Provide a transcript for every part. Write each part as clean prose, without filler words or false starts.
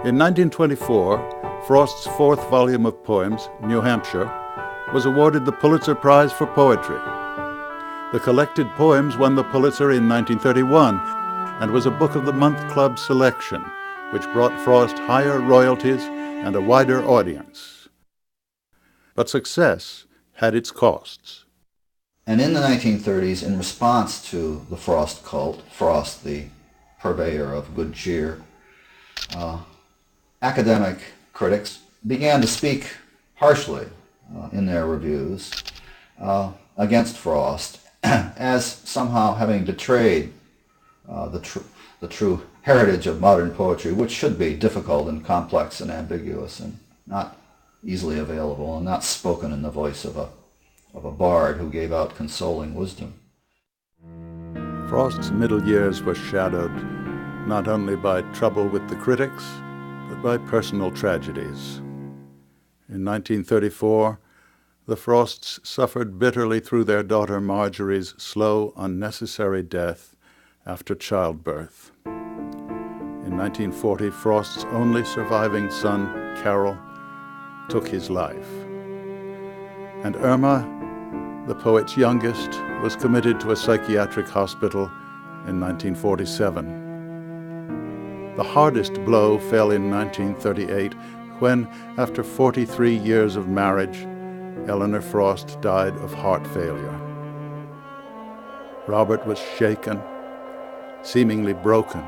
In 1924, Frost's fourth volume of poems, New Hampshire, was awarded the Pulitzer Prize for Poetry. The collected poems won the Pulitzer in 1931 and was a Book of the Month Club selection, which brought Frost higher royalties and a wider audience. But success had its costs. And in the 1930s, in response to the Frost cult, Frost, the purveyor of good cheer, academic critics began to speak harshly in their reviews against Frost as somehow having betrayed the true heritage of modern poetry, which should be difficult and complex and ambiguous and not easily available and not spoken in the voice of a bard who gave out consoling wisdom. Frost's middle years were shadowed not only by trouble with the critics, but by personal tragedies. In 1934, the Frosts suffered bitterly through their daughter Marjorie's slow, unnecessary death after childbirth. In 1940, Frost's only surviving son, Carroll, took his life. And Irma, the poet's youngest, was committed to a psychiatric hospital in 1947. The hardest blow fell in 1938 when, after 43 years of marriage, Eleanor Frost died of heart failure. Robert was shaken, seemingly broken.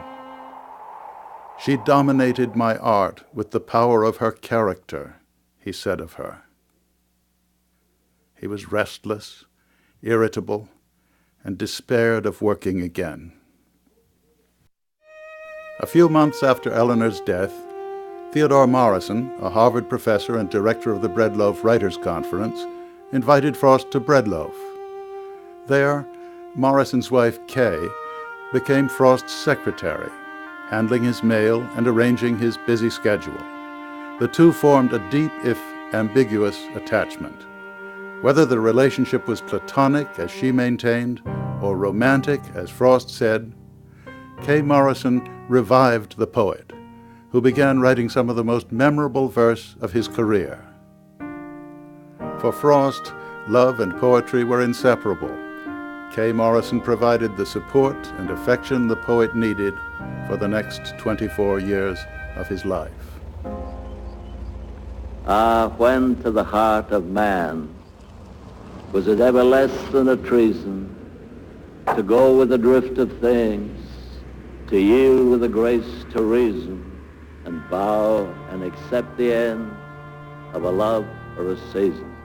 "She dominated my art with the power of her character," he said of her. He was restless, irritable, and despaired of working again. A few months after Eleanor's death, Theodore Morrison, a Harvard professor and director of the Breadloaf Writers' Conference, invited Frost to Breadloaf. There, Morrison's wife, Kay, became Frost's secretary, handling his mail and arranging his busy schedule. The two formed a deep, if ambiguous, attachment. Whether the relationship was platonic, as she maintained, or romantic, as Frost said, Kay Morrison revived the poet, who began writing some of the most memorable verse of his career. For Frost, love and poetry were inseparable. Kay Morrison provided the support and affection the poet needed for the next 24 years of his life. Ah, when to the heart of man was it ever less than a treason to go with the drift of things, to yield with the grace to reason, and bow and accept the end of a love or a season.